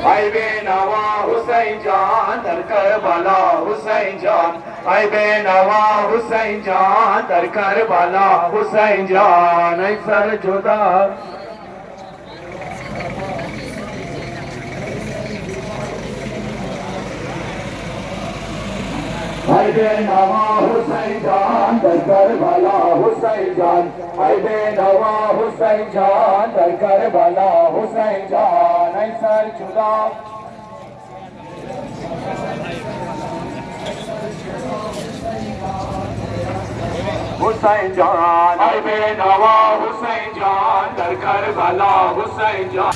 Ay benawa Hüseyin Can der Kerbala Hüseyin Can. Ay benawa Hüseyin Can der Kerbala Hüseyin Can. Ay sar juda Ay benawa Hüseyin Can der Kerbala Hüseyin Can. Ay benawa Hüseyin Can der Kerbala Hüseyin Can. Ay sar juda Hüseyin Can. Ay benawa Hüseyin Can der Kerbala Hüseyin Can.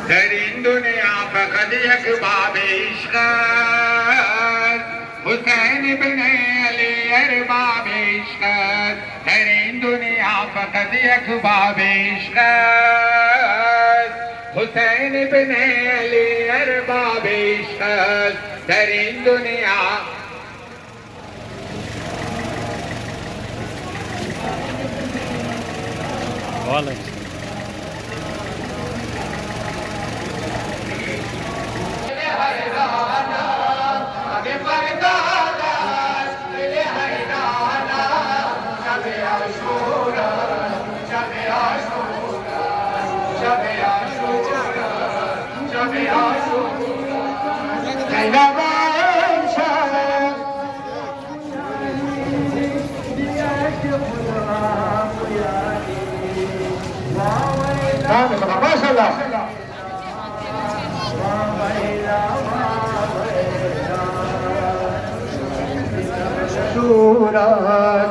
درین دنیا فقط یک باب عشق حسین بن علی ارباب عشق درین دنیا فقط یک باب عشق حسین ابن علی ارباب عشق در این دنیا ما شاء الله شورات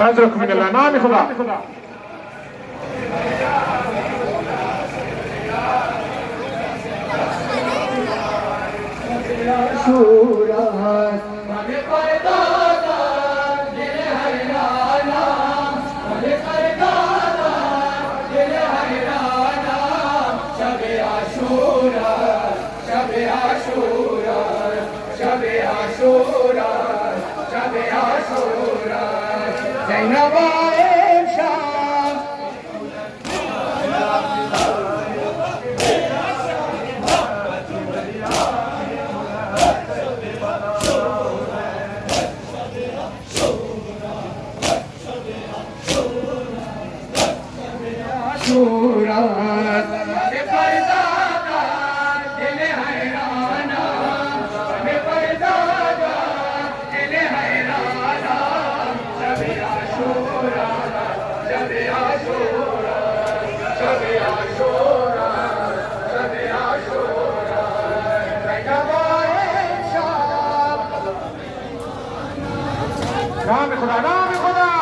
حذركم من الله نعم خدا شورا نعم خدا نعم خدا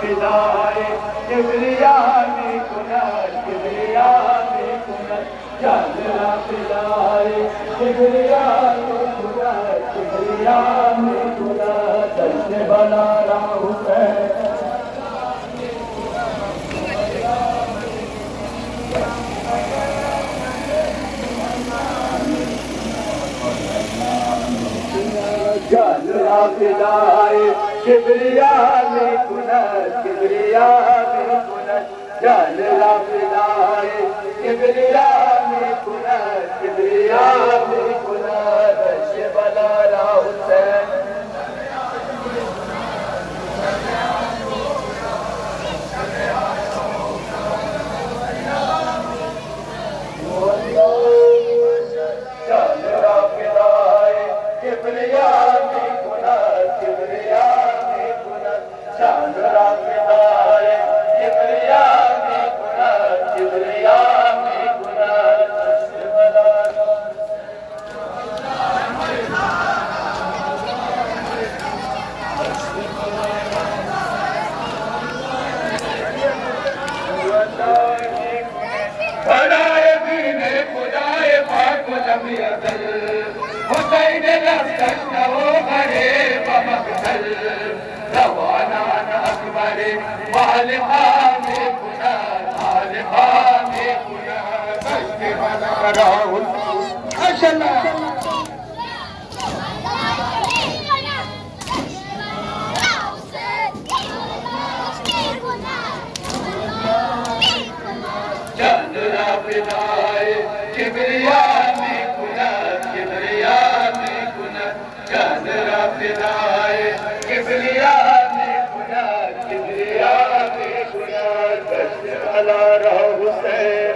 فداي كبرياني كنت كبرياني كنت جلنا فداي كبرياني كنت كبرياني كنت دشت بلا راهوسين جلنا فداي كبرياني كنت كبرياني كنت جلنا فداي كبرياني كنت كبرياني كنت دشت بلا راهوسين حسين لفتشنا وغريب مقتل روانا أكبر مالحامي كنا مالحامي كنا بشتي بلا ما شاء الله جندنا فداي كبرياني كنا كبرياني كنا جندنا فداي كبرياني كنا كبرياني كنا دشت على راهوسين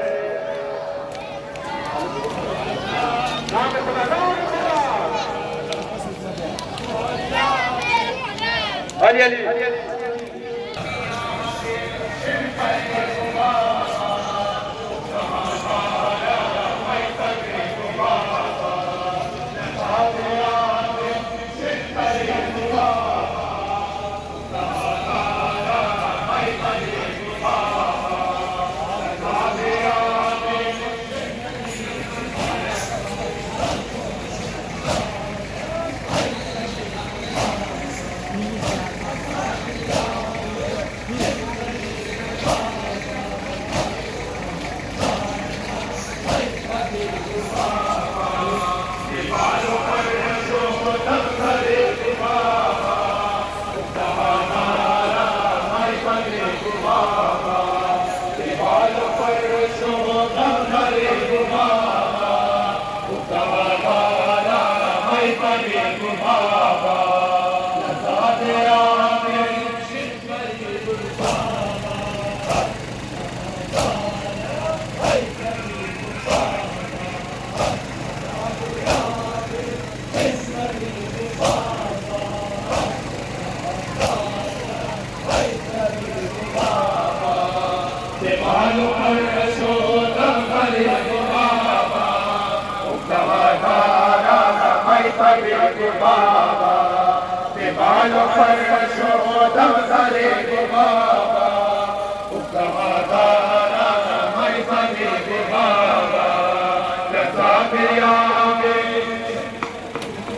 علي علي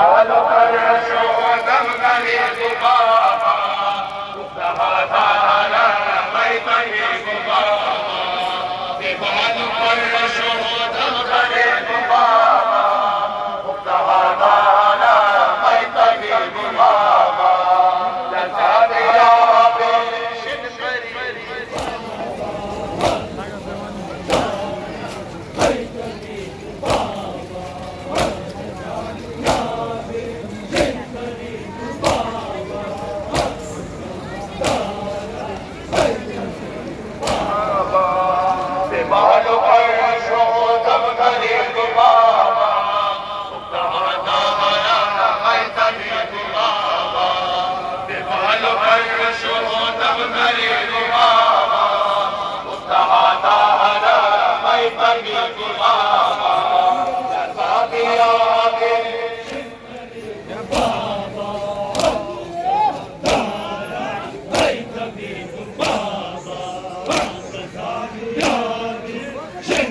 بالو فرشو دم غريب بابا تعالى بيت بابا بالو فرشو دم غريب بابا تعالى بيت بابا لسان يا بشن بالو فرشو دم غريب بابا تعالى بيت بابا بالو فرشو دم غريب بابا تعالى بيت بابا لسان يا بشن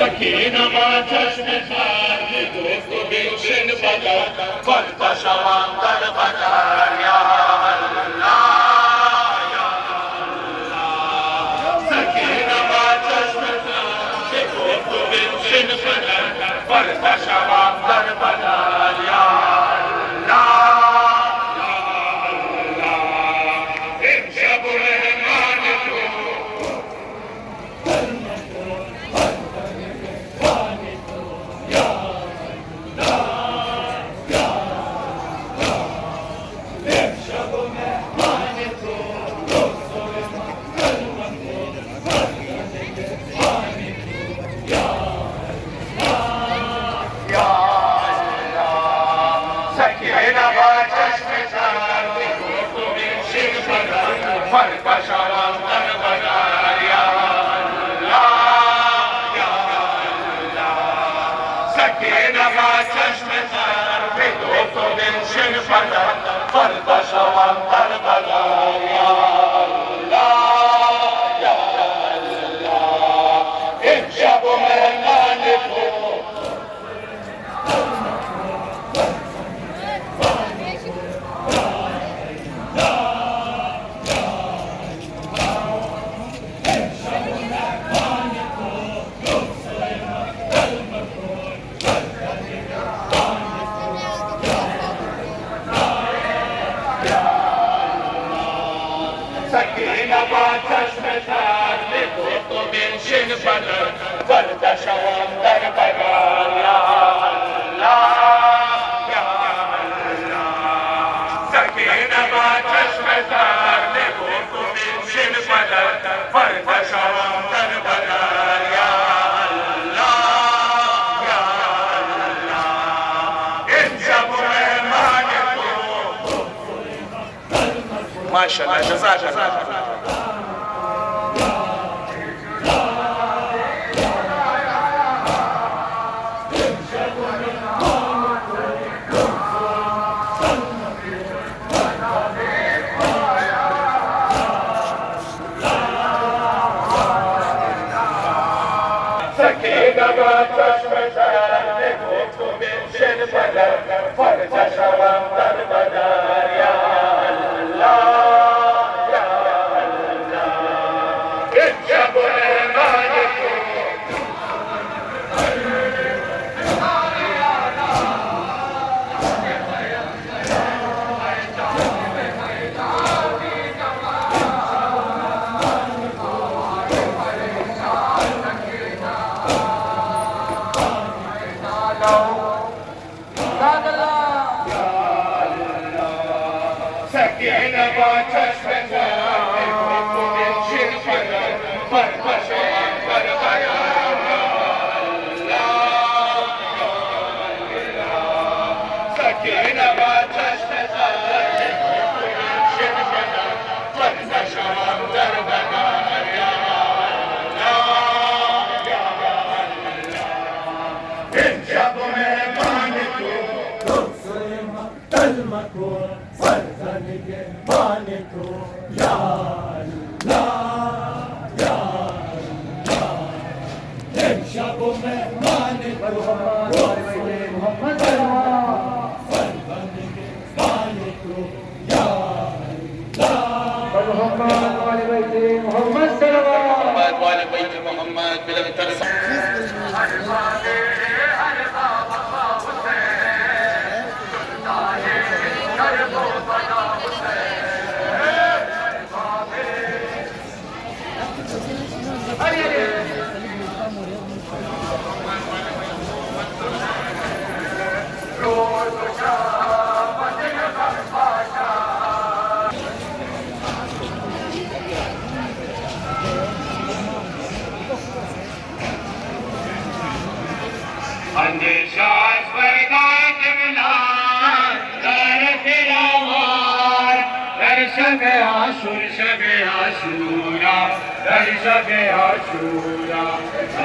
سكينة ما تشمخان دوست بيوشن بدر فرد شوام در بدر يا الله يا الله سكينة ما تشمخان دوست بيوشن بدر فرد شوام در بدر يا الله يا الله امشب رحمانكم فرد شوام در بدر یا الله یا الله امشب مهمان تو سكينة ما تشمتان لبوط من شن بدر فرد شوام در بدر يا الله يا الله سكينة ما تشمتان لبوط من شن بدر فرد شوام در بدر يا الله يا الله انجب رحمانكم ما شاء الله جزاك الله سكينة ما تشمتان لبوط من شن بدر فرد شوام در بدر يا الله يا الله انجب رحمانكم سكينة ما تشمتان لبوط من شن بدر فرد شوام در بدر يا الله سكينة ما تشمتان لبوط من شن بدر فرد شوام در بدر يا الله يا الله انجب مهمانكم محمد وآل بيت محمد بلا ترسل شب عاشور شب عاشورا در شب عاشورا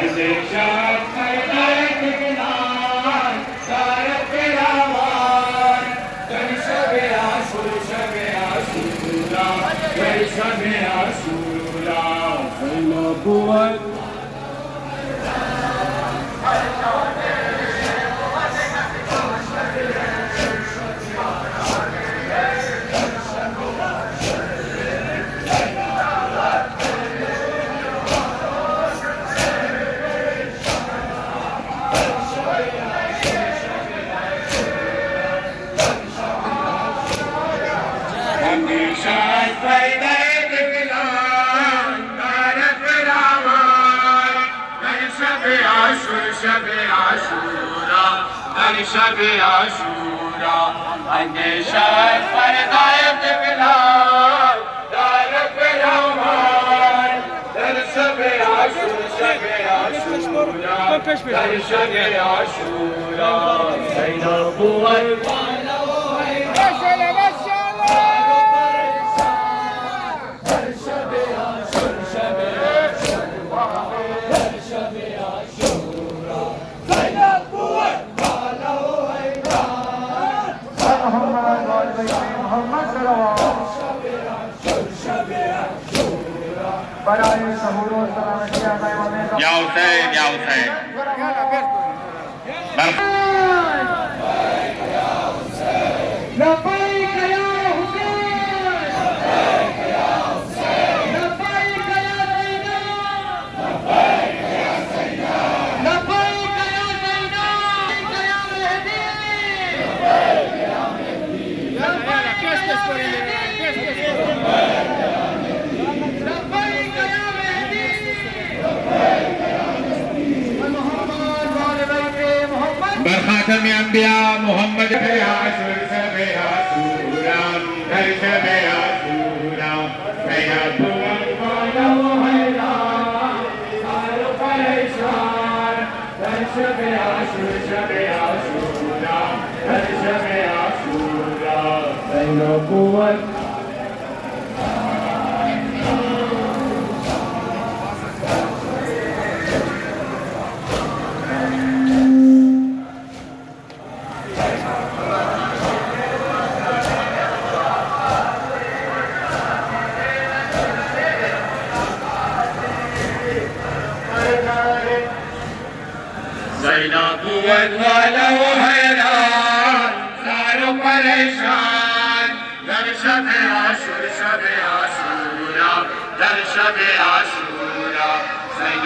اندیشان فردای دگلان دارد روان در شب عاشور شب عاشورا در شب عاشورا نبوت شب عاشورا در شب عاشورا اندیشان فردای دگلان دارد پیامان در شب عاشور شب عاشورا در شب عاشورا بین نبوت Ya Hussein, ya Hussein. لبيك يا حسين لبيك يا حسين لبيك يا زينب لبيك يا زينب يا مهدي لبيك يا مهدي لبيك يا مهدي برخاتم انبیاء محمد عاشور شب عاشورا در شب عاشورا سید والا و حیران سار و پریشان در شب عاشور شب عاشورا در شب عاشورا سید نبوت نبوت والا و حیران سار و پریشان در شب عاشور شب عاشورا در شب عاشورا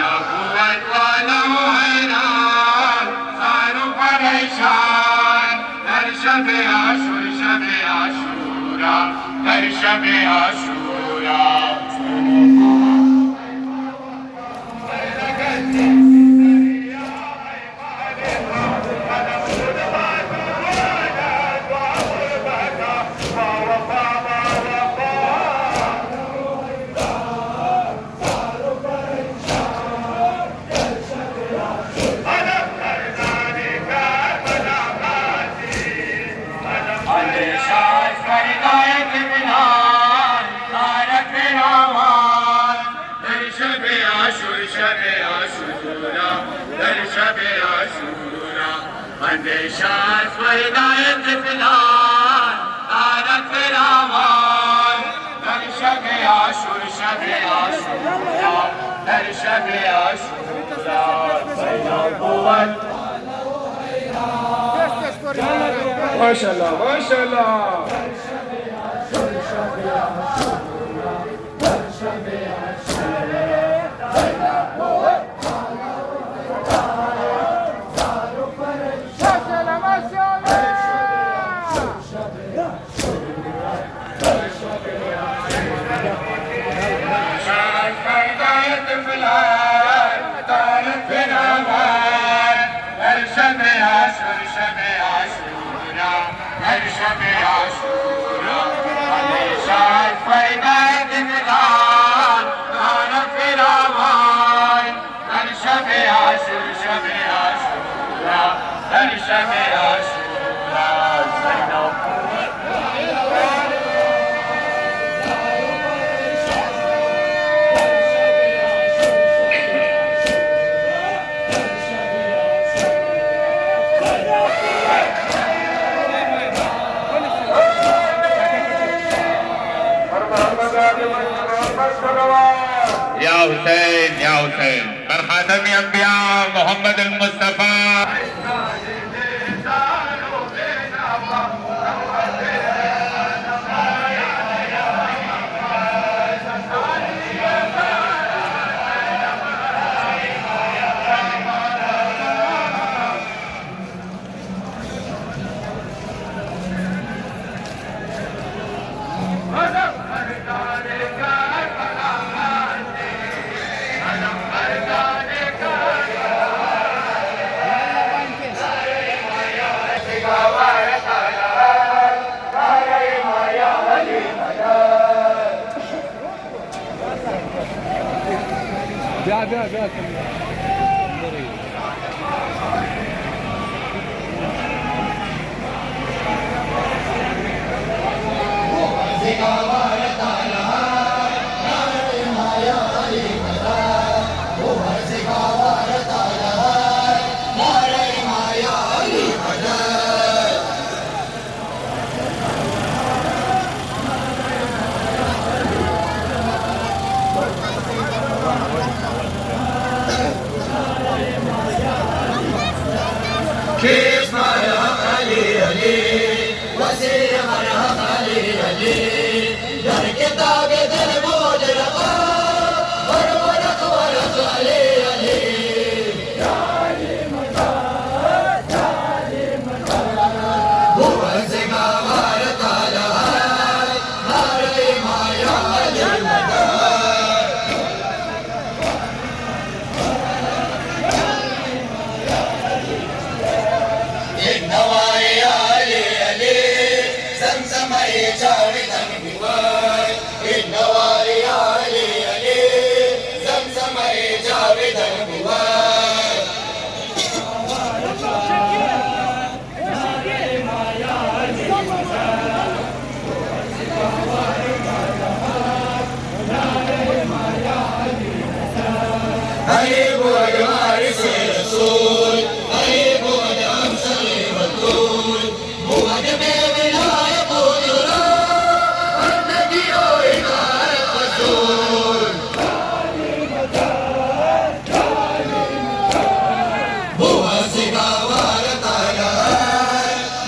نبوت والا و حیران سار و پریشان در شب عاشور شب عاشورا در شب عاشورا اندیشان فردای دگلان دارد پیرامان در شب عاشور شب عاشورا در شب عاشورا سید نبوت ماشاءالله ماشاءالله الصلوات يا حسين يا حسين بر خاتم الانبياء محمد المصطفى. كيف مرحب علي علي وزير مرحب علي علي در كتاب الموج رقا ورق ورق علي علي هو الزقامار طالها ناري ما يعلي مدى النوايا علي علي زمزم يجاري ذنبي النوايا علي علي زمزم يجاري ذنبي هيب وجمال سير رسول هيب ودعم سليم الطول هو جميع ولاية قدرة والنبي وإمارة رسول هو سقاوار طالها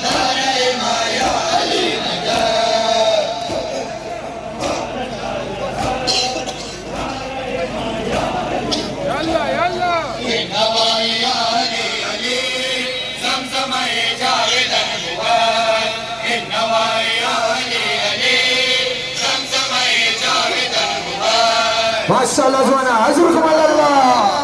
نار ما يعلي مجال النوايا علي علي زمزم يجاري ذنبوان النوايا علي علي زمزم يجاري ذنبوان. ما شاء الله زوانا عزوكم على الله.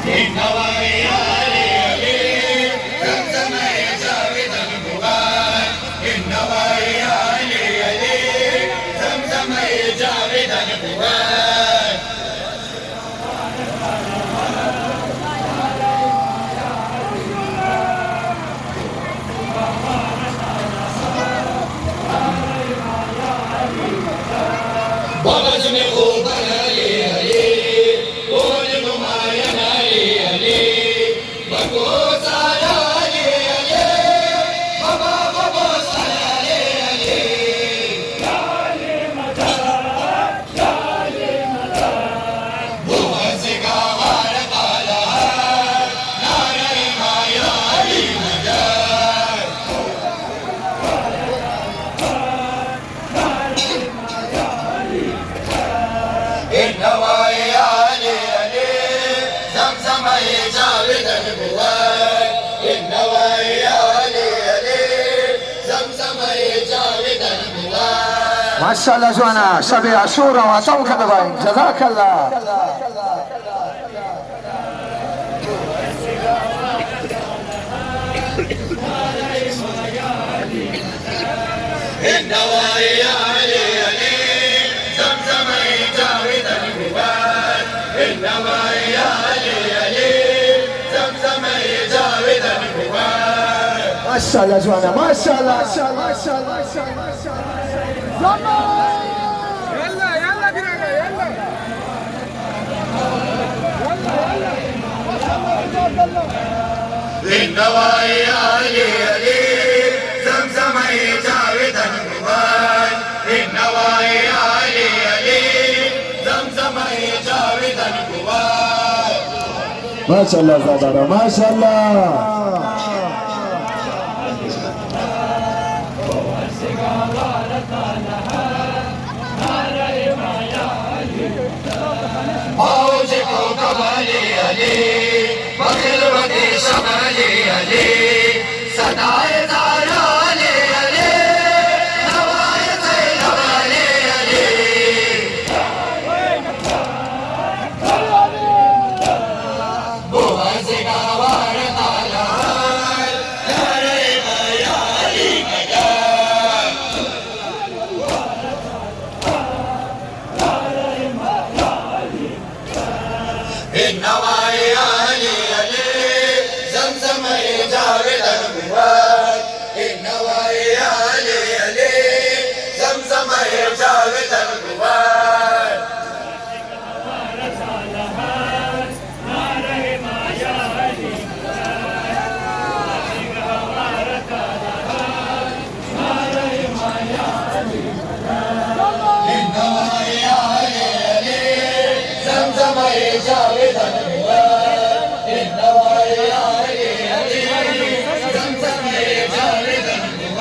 النوايا علي علي زمزم يجاري ذنبوان النوايا علي علي زمزم يجاري ذنبوان. بابا جمع خوبا علي علي قول نمايا علي علي بقوس على علي علي بابا بقوس على علي علي هو الزقاوار طالها نار ما يعلي مجال النوايا علي علي زمزم يجاري ذنبوان النوايا علي علي زمزم يجاري ذنبوان. ما شاء الله زوانا شبي عاشورا وعطوك دبي جزاك الله. النوايا علي علي زمزم يجاري ذنبوان النوايا علي علي زمزم يجاري ذنبوان. ما شاء الله زوانا ما شاء الله ما شاء الله ما شاء الله ما شاء الله ما شاء الله. يلا يلا بينا يلا يلا يلا ما شاء الله النوايا علي علي زمزمي جاودن قوان النوايا علي علي زمزمي جاودن قوان ما شاء الله زادارا ما شاء الله موجكو قبالي علي بخلوتي شمالي علي صداي زارا علي علي نواي زينب علي علي بوزقا ورطالا يا ريما يا علي مجال النوايا علي علي زمزم يجاود المواد النوايا علي علي زمزم يجاود المواد النوايا علي علي زمزم يجاود المواد النوايا علي علي زمزم يجاود المواد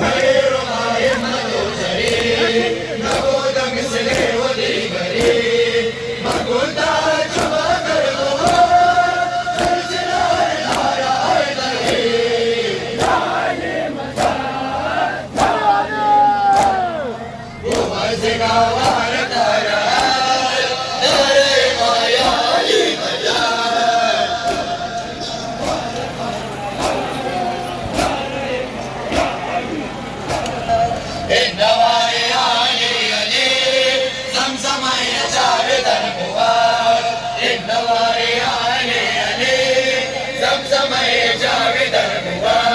غير ما يمنع جري نقود مثل ولي غريب ما قلت جوا قلبه الجلال الهايا ومزقا وردايا داري ما يالي مجال النوايا علي علي زمزم يجاود القوات النوايا علي علي زمزم يجاود القوات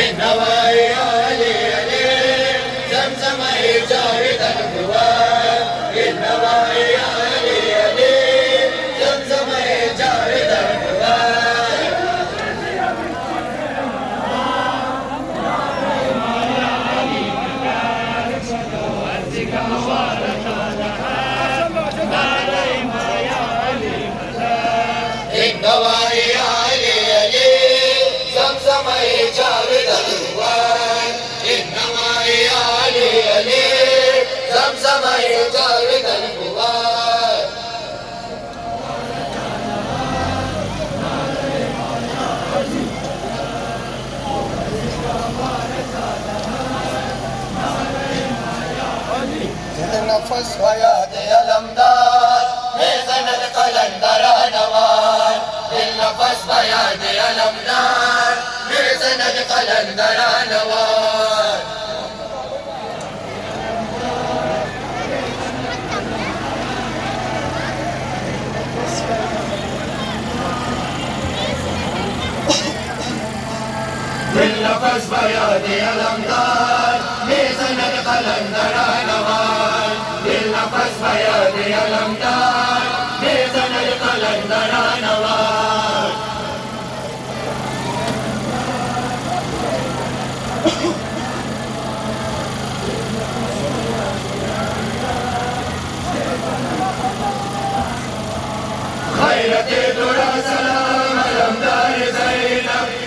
النوايا علي علي زمزم يجاود القوات النوايا علي علي زمزم يجاود القوات النوايا علي علي زمزم يجاود القوات النوايا علي علي زمزم يجاود القوات نفس حياتي الامداد ميزان القلندر نوار النفس حياتي الامداد ميزان القلندر نوار بالنفس حياتي الامداد ميزان القلندر نوار بالنفس حياتي الامداد ميزان القلندر نوار خيرتي ترى سلام الامدار زينب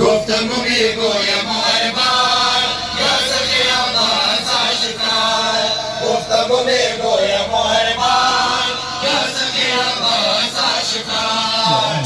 گفتم میگویم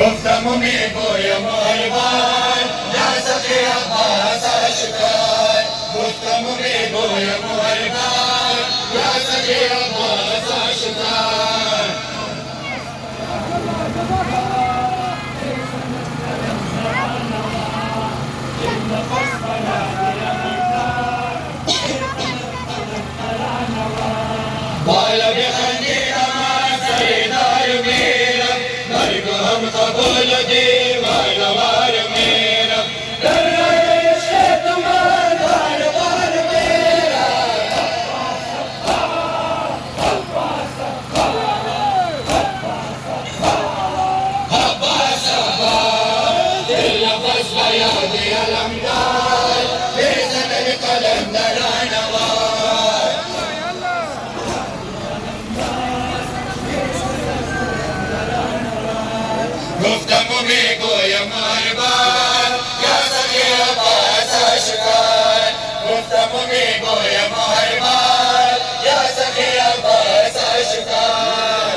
گفتم و میگویم هربار یا سخی عباس اشکار گفتم و میگویم هربار یا سخی عباس اشکار بالا بخندی اما سریدار میرم مرگ هم قبول دیوان وار میرم در رای عشق تمام بار بار میرم عباس عباس دل نفس بیادی علمدار بیزن القلم دران وار گفتم و میگویم هر بار یا سخی عباس اشکار گفتم و میگویم هر بار یا سخی عباس اشکار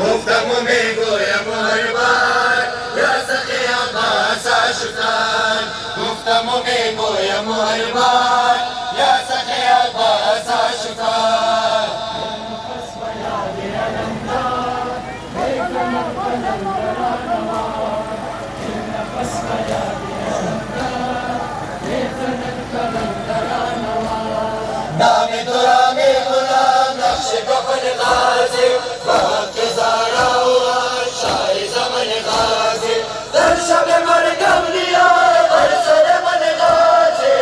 گفتم و میگویم هر بار یا سخی عباس اشکار گفتم و میگویم هر بار یا سخی عباس اشکار نام ترا می غلام نقش کفن غازی وقت زارا ہوا شاہ زمن غازی در شب مرگم لیا بر سر من غازی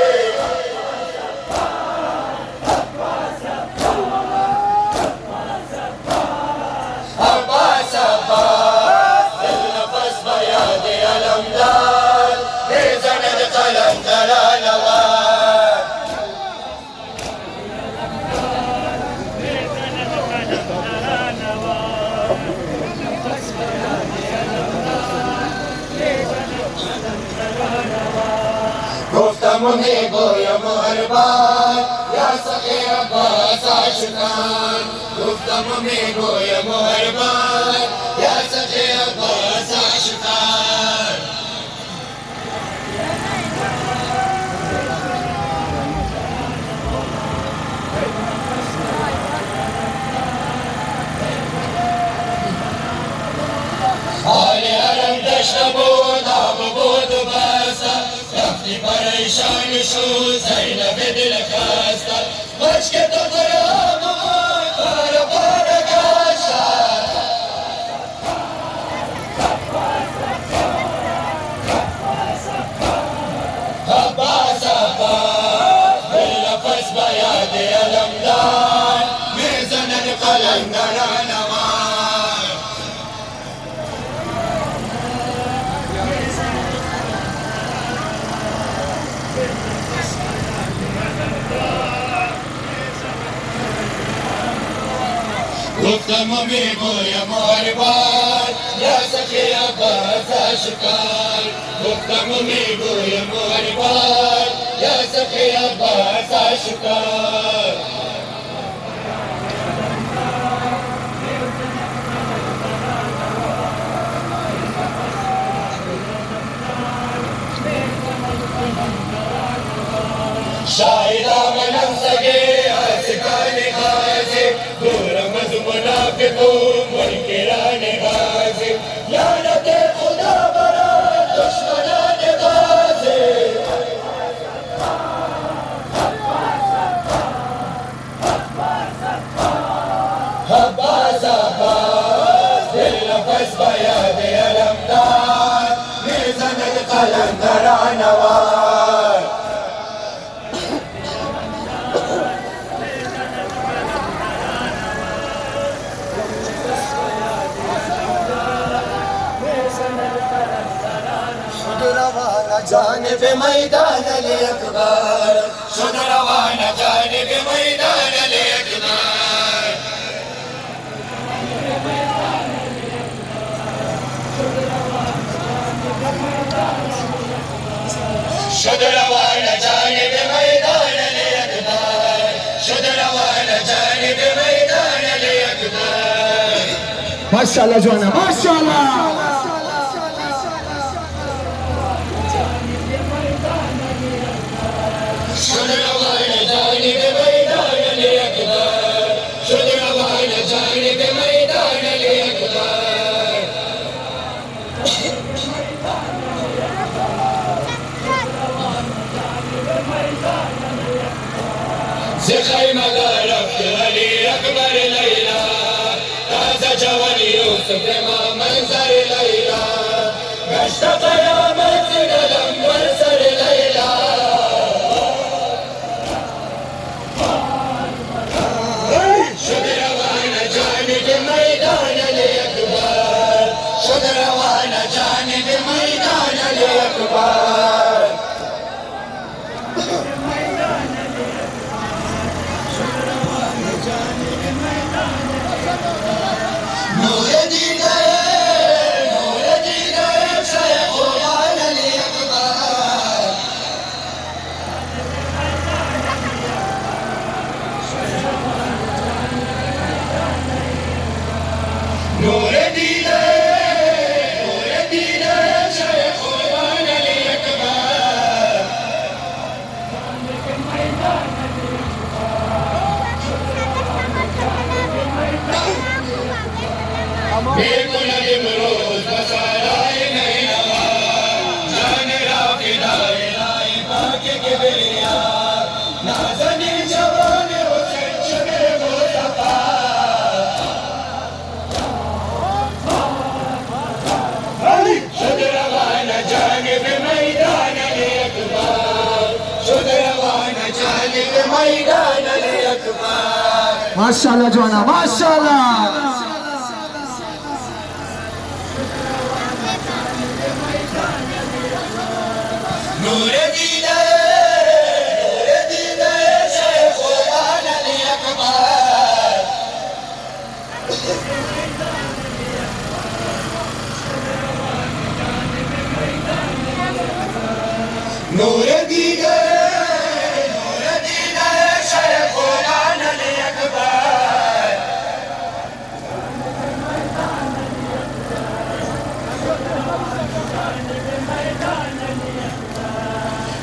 عباس عباس دل نفس بیاد علمدار بیزند قلم درانوار گفتم و میگویم هر بار یا سخی عباس اشکار گفتم و میگویم هر بار یا سخی عباس اشکار حال حرم دشت بود آب بود و بسته رفتی پریشان شو زینب دل خسته بچ که تو خراب بود بار بار گشته عباس عباس دل نفس بیاد علمدار میزند قلم درانوار گفتم و میگویم هر بار یا سخی عباس اشکار گفتم و میگویم هر بار یا سخی عباس اشکار شاهد منم سگه اسکان غازی دورم از منافقون منکران غازی لعنت خدا برای دشمنان غازی عباس عباس دل نفس بیاد علمدار میزند قلم درانوار جانب میدان علی اکبر شد روان جانب میدان علی اکبر شد روان جانب میدان علی اکبر ماشاءالله جوانا ماشاءالله شد روان جانب میدان علی اکبر شد روان جانب میدان علی اکبر زخی مدار رفت علی اکبر لیلا تازه جوانی یوسف ما منظر لیلا گشت قیامت ندم بر سر لیلا شد روان جانب میدان علی اکبر شد روان جانب میدان علی اکبر نور دیده شیخ قرآن علی اکبر نور دیده شیخ قرآن علی اکبر بیکند امروز بسارای نینوا جان را فدای لای پاک کبریا نازنین جوان حسین شده مصطفی شد روان جانب میدان علی اکبر شد روان جانب میدان علی اکبر ماشاءالله جوانا ماشاءالله نور دیده شیخ قرآن علی اکبر نور دیده شیخ قرآن علی اکبر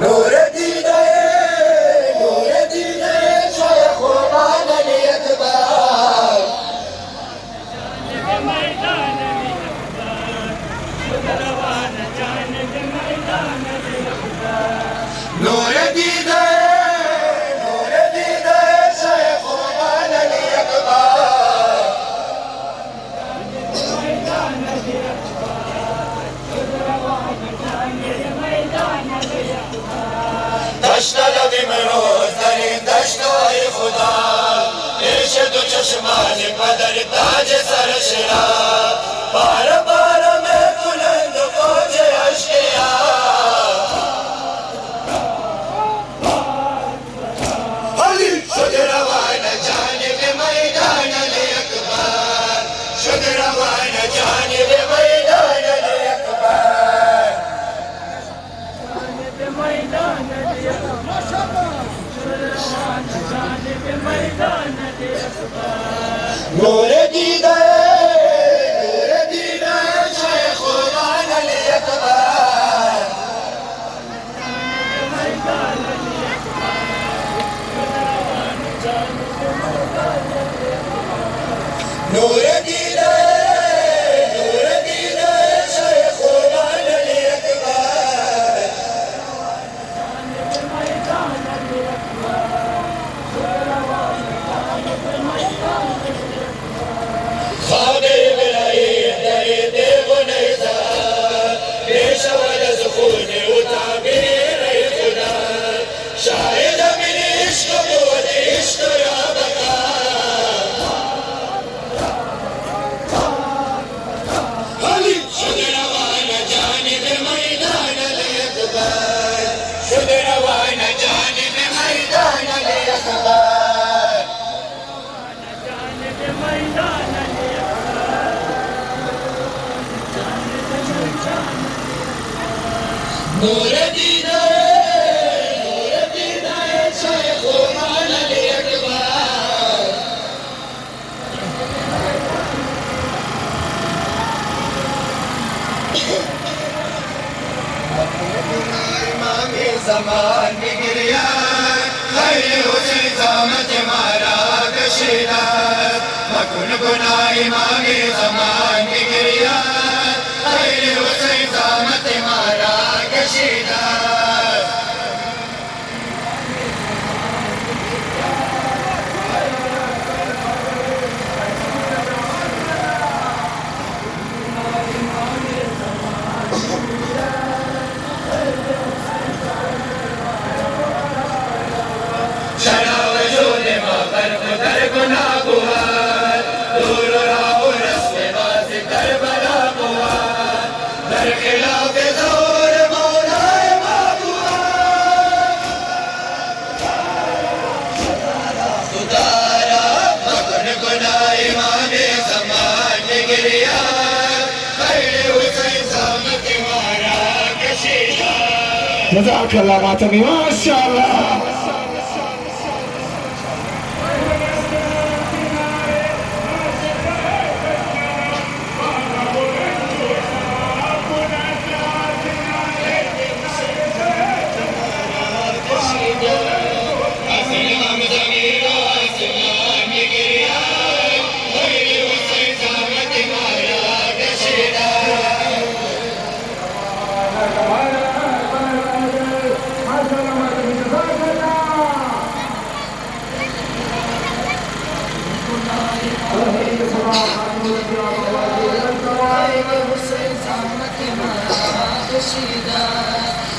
نور دیده شیخ قرآن علی اکبر نور دیده شیخ قرآن علی اکبر دشت لب امروز در این دشتای خدا پیش دو چشمان پدر تاج سرش را بار بار میں کنند فوج اشقیا شد روان جانب میدان علی اکبر شد روان جانب میدان علی اکبر نور دیده شیخ قرآن علی اکبر نور دیده شیخ قرآن علی اکبر نور دينا شيخ معنا الإكبار إمام زمان بقريان خير حسين زامت مارا كشيدات ما كنا إمام زمان بقريان خير حسين زامت مارا كشيدات شنا وجود ما فرق دركنا قوات دور راو رسم باز کربلا قوات در خلاف دور مولا خدارا مکن گنا ایمان زمان نگریا خیر حسین زامت مارا کشیدہ جزاك الله ماتمي ما شاء الله.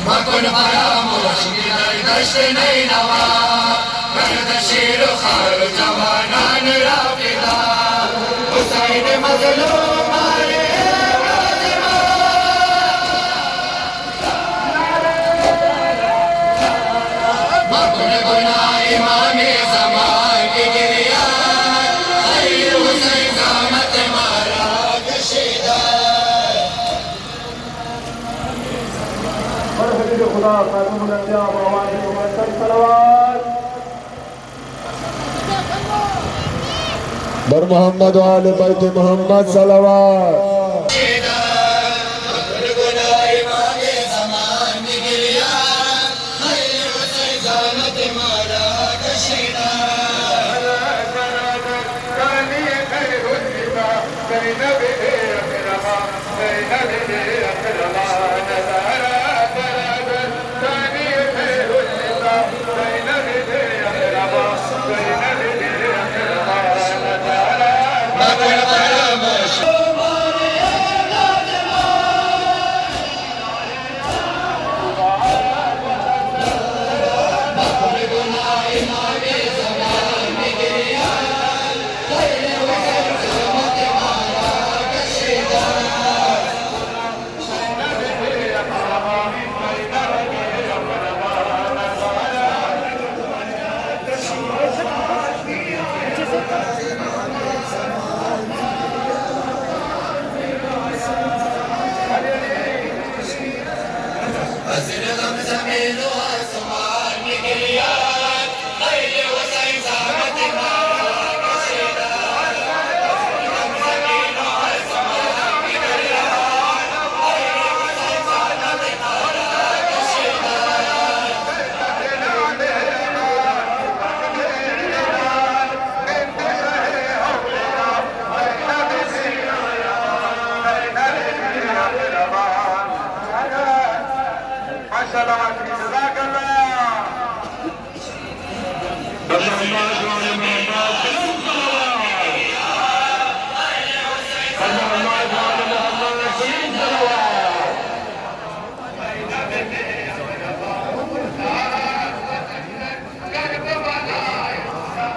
مكن فراموش دشت نینوا گرد شیر خار جوانان رافضا حسین مظلوم آئے مکن گنا امام زمان کی گریا خیر حسین زامت مارا کشیدہ خدا خاتم الانبیاء وآله وسلم صلوات بر محمد وآل بیت محمد صلوات.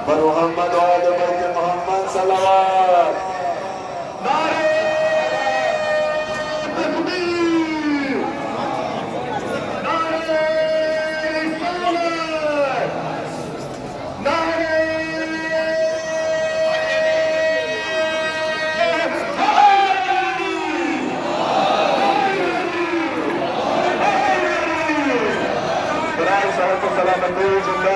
محمد وآل بيت محمد صلوات.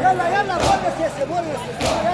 يلا يلا بولس يا سي بولس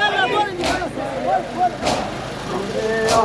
يلا بولس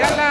يلا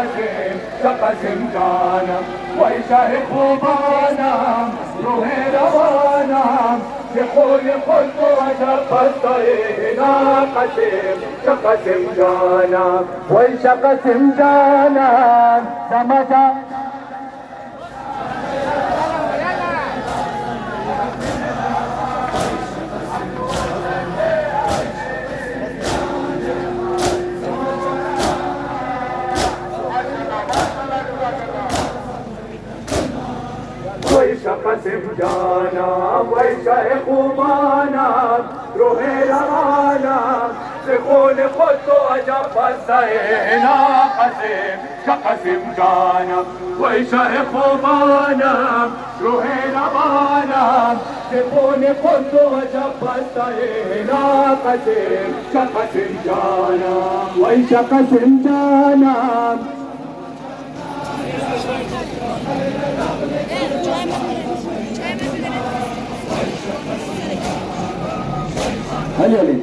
قسم شقسم جانم وای شه خوبانم روح روانم به خون خود تو عجب پستاینا قسم شقسم جانم وای شقسم جانم سمجا وای شقسم جانم وای شه خوبانم روح روانم به خون خود تو عجب پستاینا قسم شقسم جانم وای شه خوبانم روح روانم به خون خود تو عجب پستاینا قسم شقسم جانم وای شقسم جانم هلی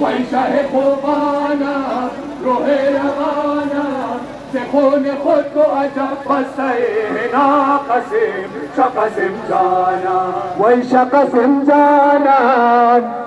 وای شه خوبانم روح روانم به خون خود تو عجب پستاینا قسم شقسم جانم وای شقسم جانم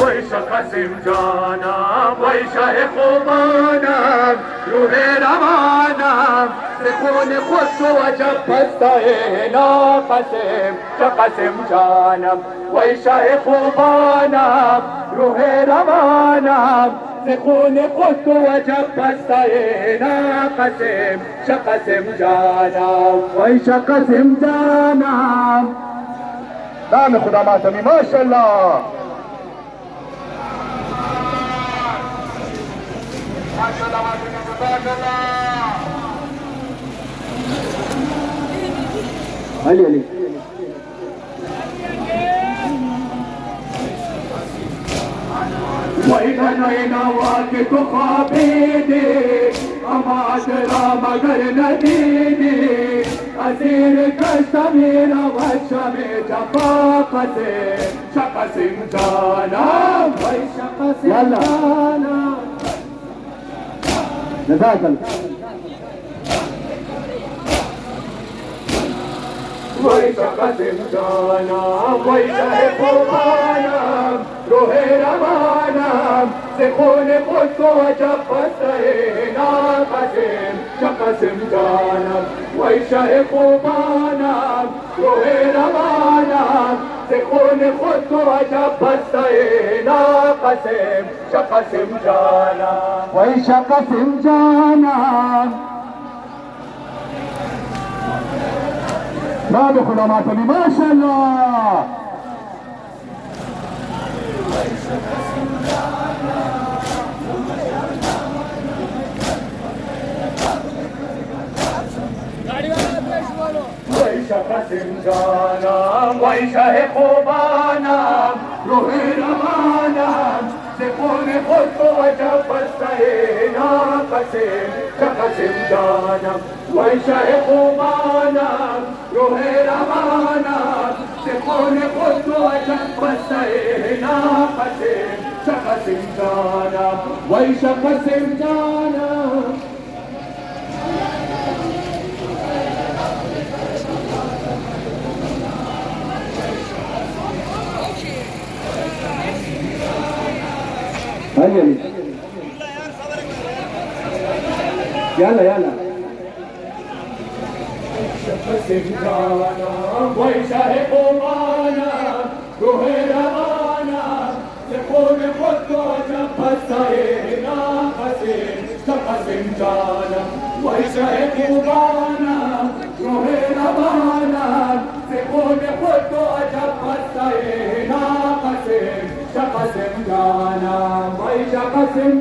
وای شقسم جانم وای شه خوبانم روح روانم به خون خود تو عجب پستاینا قسم شقسم جانم وای شه خوبانم روح روانم به خون خود تو عجب پستاینا قسم شقسم جانم وای شقسم جانم نام خدا ماتمی ماشاءالله علي وإذا نينا واقف خابيدي أما أدرى مگر نديني أسير كالسمير والشمي جفا قسم شقسم جانم وي شقسم جانم جزاك الله وای شقسم جانم وای شه خوبانم روح روانم به خون خود تو عجب پستاینا قسم شقسم جانم وای شه خوبانم روح روانم به خون خود تو عجب پستاینا قسم شقسم جانم وای شقسم جانم نام خدا ماتمی ماشاءالله وای شقسم جانم وای شه خوبانم روح روانم به خون خود تو عجب پستاینا قسم شقسم جانم وای شه خوبانم روح روانم به خون خود تو عجب پستاینا قسم شقسم جانم وای شقسم جانم هيا لي يلا يلا ويشهق معنا روح روانا يكون خد وجب السينا قسم تقسم جانا ويشهق معنا روح روانا يكون خد وجب السينا قسم تقسم جانا ويشقسم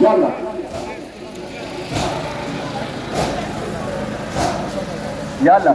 يلا يلا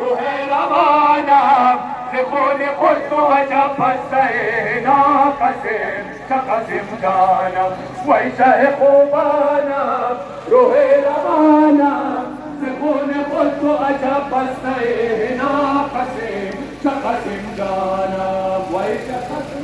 روح روانا لخون خلت وجب السينا قسم شقسم جانا ويشه خوبانا روح روانا لخون خلت وجب السينا قسم شقسم جانا ويشه قسم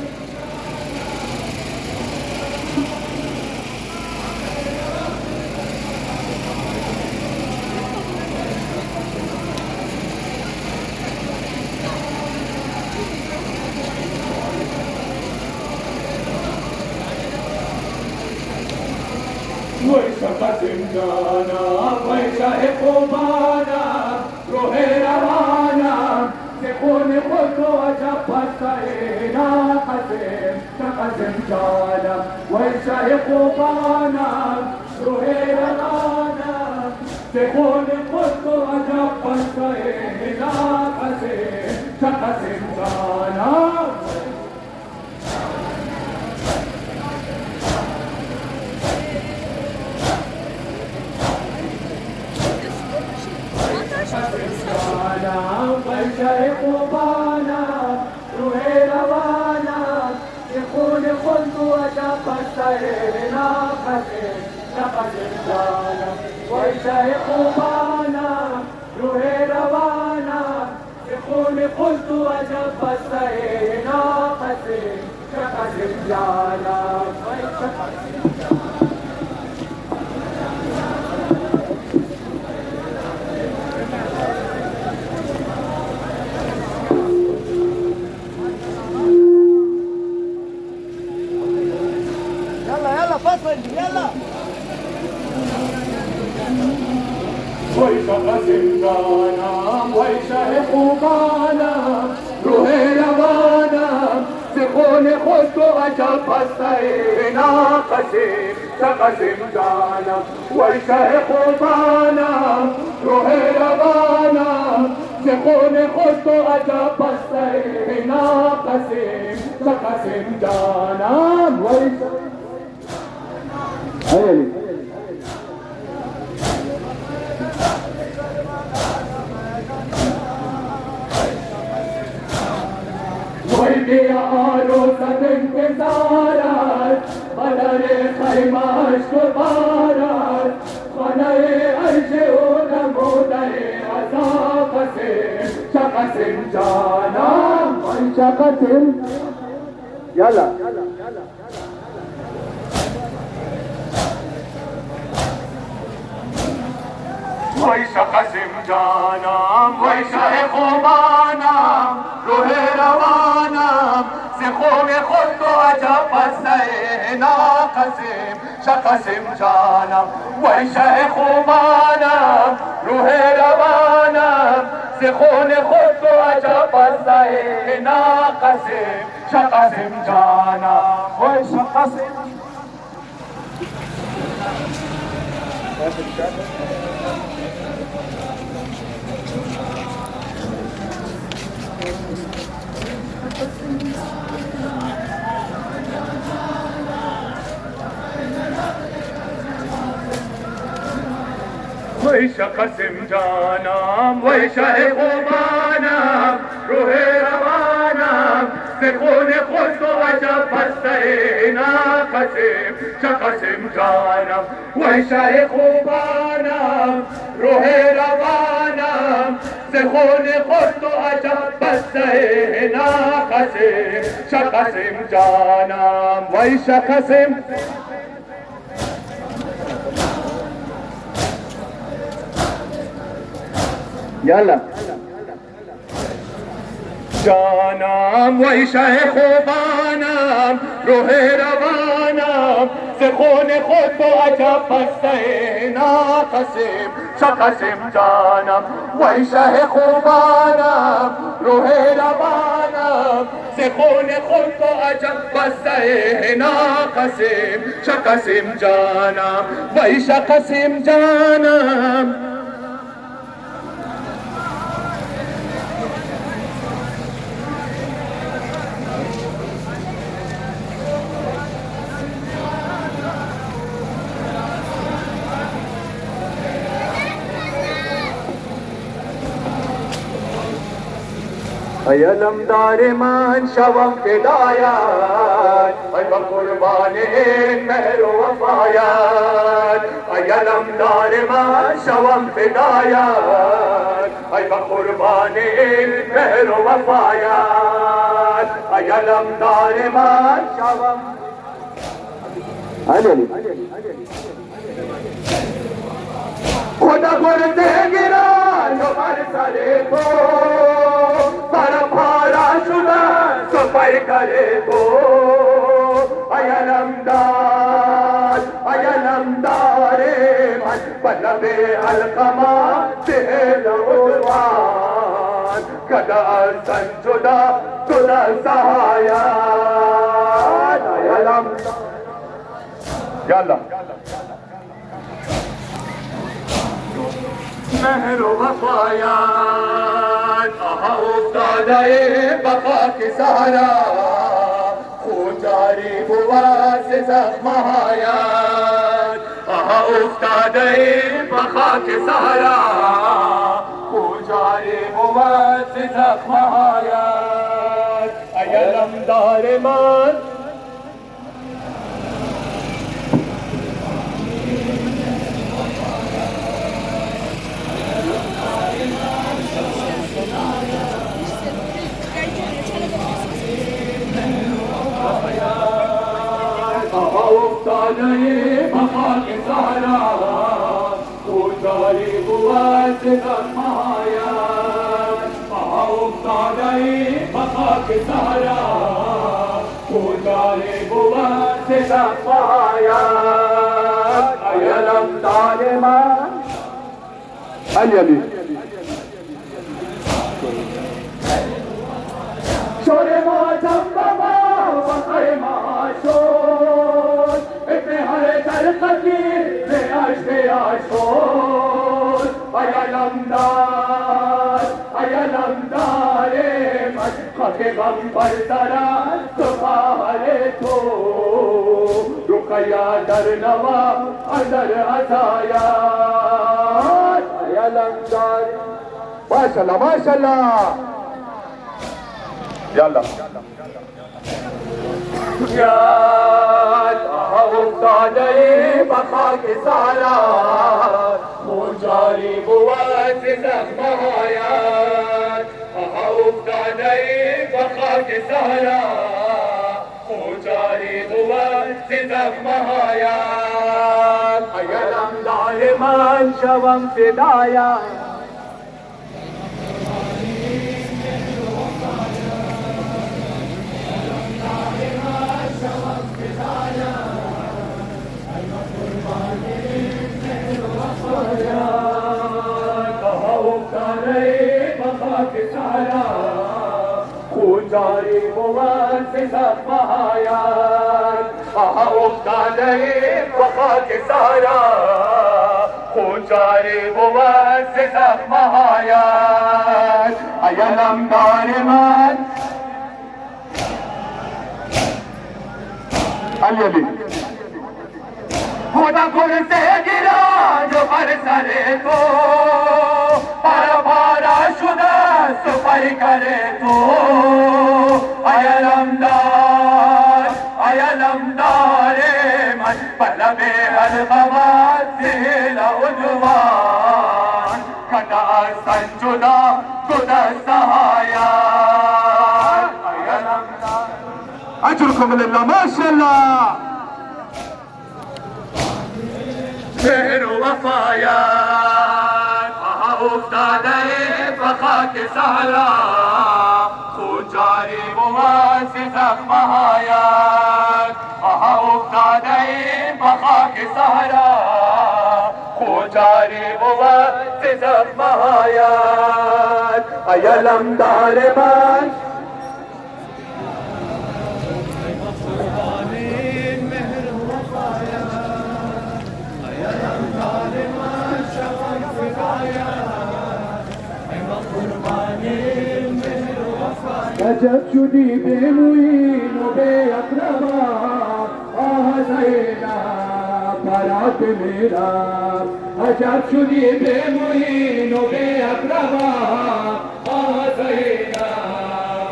ويشقسم جانا ويشهق معنا روح روانا يكون خلت وجب السينا قسم شقسم جانا ويشهق معنا روح روانا يكون خلت وجب السينا قسم شقسم جانا ويشهق بانا روح روانا يكون خلت وجب السينا قسم شقسم جانا ويشهق بانا روح روانا يكون خلت وجب السينا قسم شقسم جانا ويشقسم جانا ويشهق بانا روح روانا يكون خلت وجب السينا قسم شقسم جانا ويشهق بانا روح روانا يكون خلت وجب السينا قسم شقسم جانا هيا لي ويلي يا عروسة انتظارك خلري خيماش كبارك خلري عرشي ونمودري عذاب قسم شقسم جانا شقسم يلا ويشقسم جانا ويشهق بانا روح روانا سخون خلت وجب السينا قسم شقسم جانا ويشهق بانا روح روانا سخون خلت وجب السينا قسم شقسم جانا ويشقسم ويشقسم جانا ويشهق بانا روح روانا سخون خود و عجب بسته ناقسم شقسم جانم وی شه خوبانم روح روانم سخون خود و عجب بسته ناقسم شقسم جانم وی شقسم یالا جانم وی شه خوبانم روح روانم سخون خود و عجب بسته ناقسم شقسم جانم وی شه خوبانم روح روانم سخون خود و عجب بسته ناقسم شقسم جانم وی شقسم جانم ای علمدار من شوم فدایت ای با قربان این مهر و وفایت ای علمدار من شوم فدایت ای با قربان این مهر و وفایت ای علمدار من شوم خدا گرده گران و بر سر تو برا پارا شدن سپر کرے تو ای علمدار من بلب القما دل عدوان کدا ارسن جدا جدا سایت ای علمدار یالا مهر و وفایت آها افتاده بخاک سهرا خون جاری بود زخمهایت آها افتاده بخاک سهرا خون جاری بود زخمهایت ای علمدار من افتاده بخاک سهرا خون جاری بود زخمهایت افتاده بخاک سهرا خون جاری بود زخمهایت ای علمدار من علی شور ماتم بابا و خیمه شد ابن هر ترقی به عشق شد ای علمدار من خاک غم بر سرم سپر تو رقیه در نوا اندر عطایت ای علمدار ماشاءالله ماشاءالله یالا یاد افتاده بخاک سهرا خون جاری بود زخمهایت افتاده بخاک سهرا خون جاری بود زخمهایت ای علمدار من شوم فدایت خون جاری بود زخمهایت افتاده بخاک سهرا خون جاری بود زخمهایت ای علمدار من علی خدا کرده گران و بر سر تو پارا پارا شده سپر کرے تو ای علمدار من بلب الغوازل عدوان کنا سنجدا گدستهایا علمدار اجركم لله ما شاء الله مهر و وفایت افتاده بخاک صحرا خود جاری بود زخمهایت افتاده بخاک صحرا خود جاری بود زخمهایت ای علمدار من عجب شدی به معین و به اقربا آه زینب برات میرم عجب شدی به معین و به اقربا آه زینب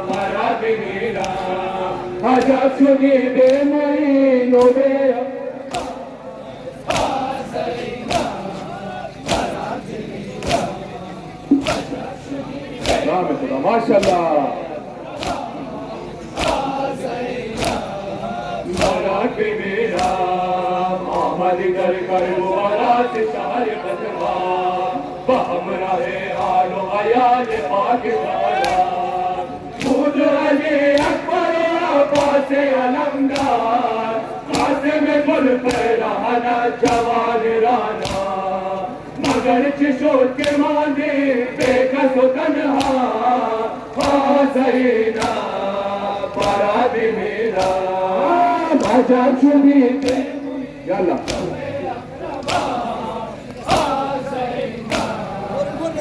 برات میرم عجب شدی به معین و به آه زینب برات میرم نام خدا ماشاءالله بمیرم آمدی در کرب و برات شهر قدرها با همراه آل و عیال پاکستان بود علی اکبر و عباس علمدار قاسم گل پیراهن جوان رانا مگر چه شد که ماندی بے کس و تنها حسینہ برا بمیرم عجب شدی یالا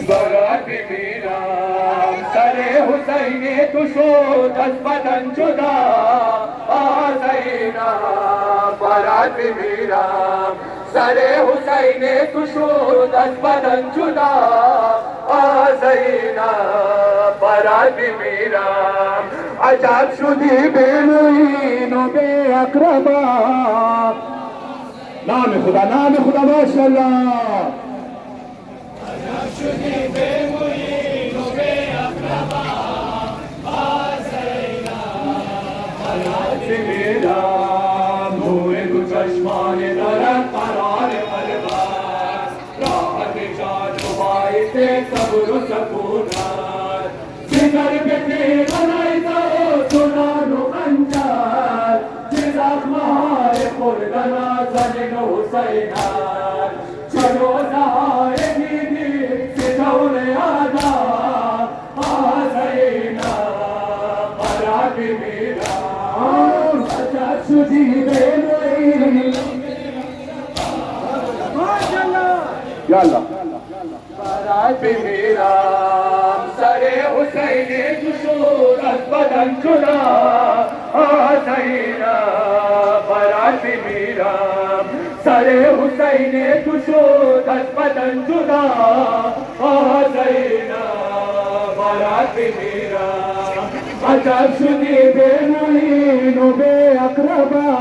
برات بمیرم سر حسین تو شد از بدن جدا زینب برات بمیرم سر حسین تو شد از بدن جدا زینب برات بمیرم عجب شدی به معین و به اقربا نام خدا ماشاءالله عجب شدی به معین و به اقربا زینب برات بمیرم نور دو چشمان دارد قرار قلب است راحت جان و باعث صبر و سکونت جگر به تیغ نیزه و سنان و خنجر چه زخمهای خوردن زن حسینت چه روزهای دیدی ستون یادم زینب برات بمیرم عجب شدی به معین یالا برات بمیرم سر حسین تو شد از بدن جدا زینب برات بمیرم سر حسین تو شد از بدن جدا زینب برات بمیرم عجب شدی به معین و به اقربا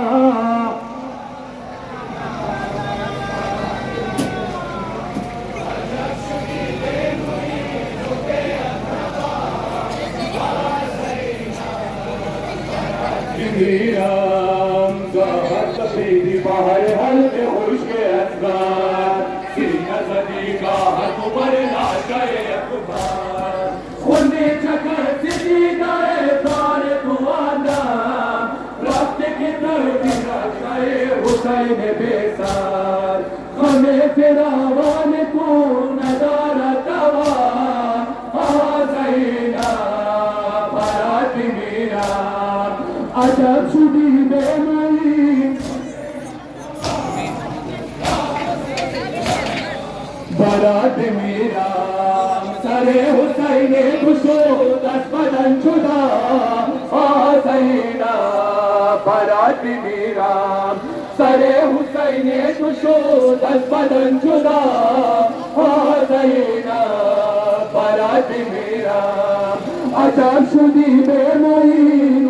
میرم زهر سفیدی بهر حلق خشک اصغر سینه زدی گاهت و بر ناشای اکبر خونی چکر سیدیده تار تو آدم رفته که دردی ناشای حسین بیسر خمه فراوان تو ندارد دوا زینب برات بمیرم عجب شدی به معین برات بمیرم سر حسین تو شد از بدن جدا زینب برات بمیرم سر حسین تو شد از بدن جدا زینب برات بمیرم عجب شدی به معین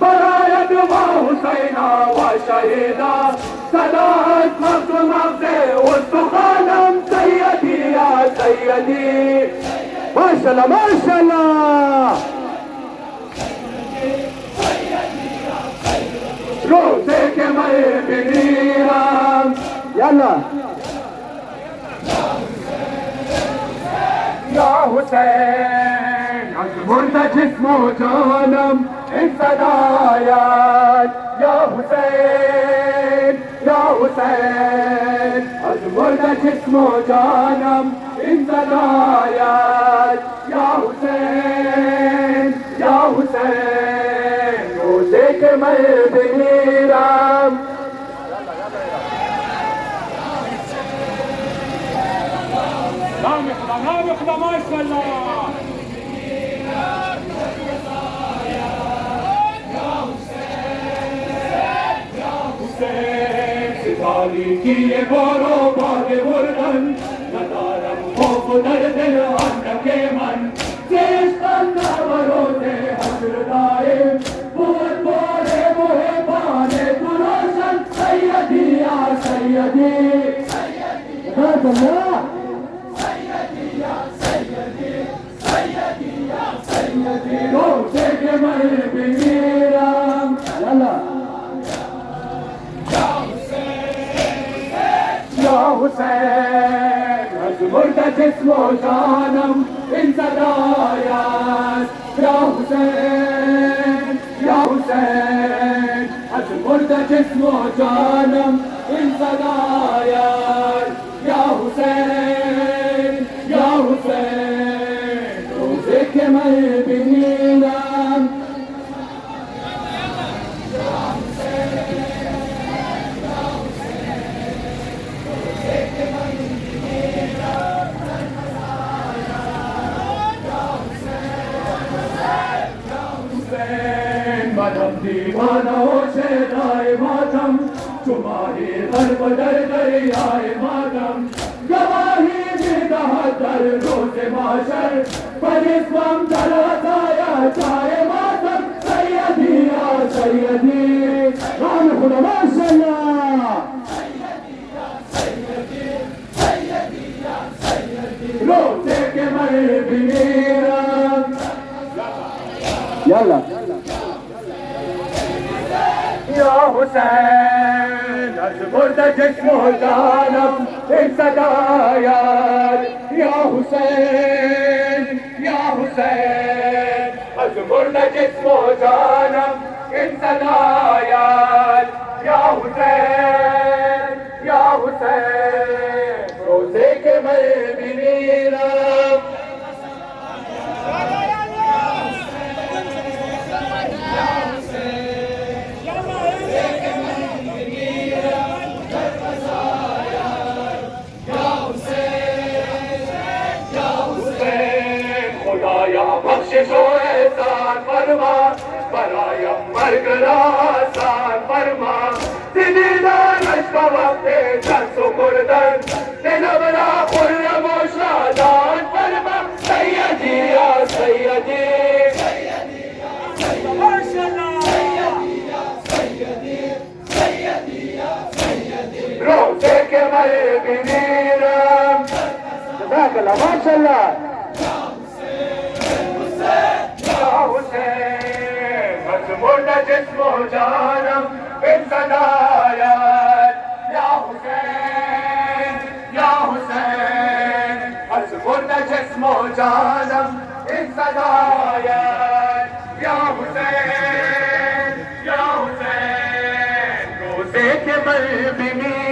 برای دعا حسینا و شهیدا صدایت مغز استخوانم سیدی یا سیدی ماشاءالله ماشاءالله روزه که من بمیرم یالا یا حسین از مرد جسم و جانم این صدایت یا حسین یا حسین از مرد جسم و جانم این صدایت یا حسین یا حسین روزه که من بمیرم نام خدا ماشاءالله تاریکی بارو باده بردن ندارم خوف و در دل آنک من زشتن نبروز حضر دائم بود بار محبان تو روشن سیدی یا سیدی سیدی یا سیدی یا سیدی سیدی یا سیدی روزه که من بمیرم یالا یا حسین از مرد جسم و جانم این صدایت یا حسین یا حسین از مرد جسم و جانم این صدایت یا حسین یا حسین روزه که من بمیرم منم دیوانه و شیدای ماتم چو ماهی غرق در دریای ماتم گواهی میدهد در روز محشر پر اسمم در عطای جای ماتم سیدی یا سیدی نام خدا ماشاءالله سیدی یا سیدی روزه که من بمیرم یالا یا حسین از مرد جسم و جانم این صدایت یا حسین یا حسین از مرد جسم و جانم این صدایت یا حسین یا حسین روزه که من بمیرم بخشش و احسان فرما برایم مرگ را آسان فرما دیدارش با وقت جن سپردن دلم را خرم و شادان فرما سیدی یا سیدی روزه که من بمیرم جزاک الله ماشاءالله یا حسین از مرد جسم و جانم این صدایت یا حسین یا حسین از مرد جسم و جانم این صدایت یا حسین یا حسین روزه که من بمیرم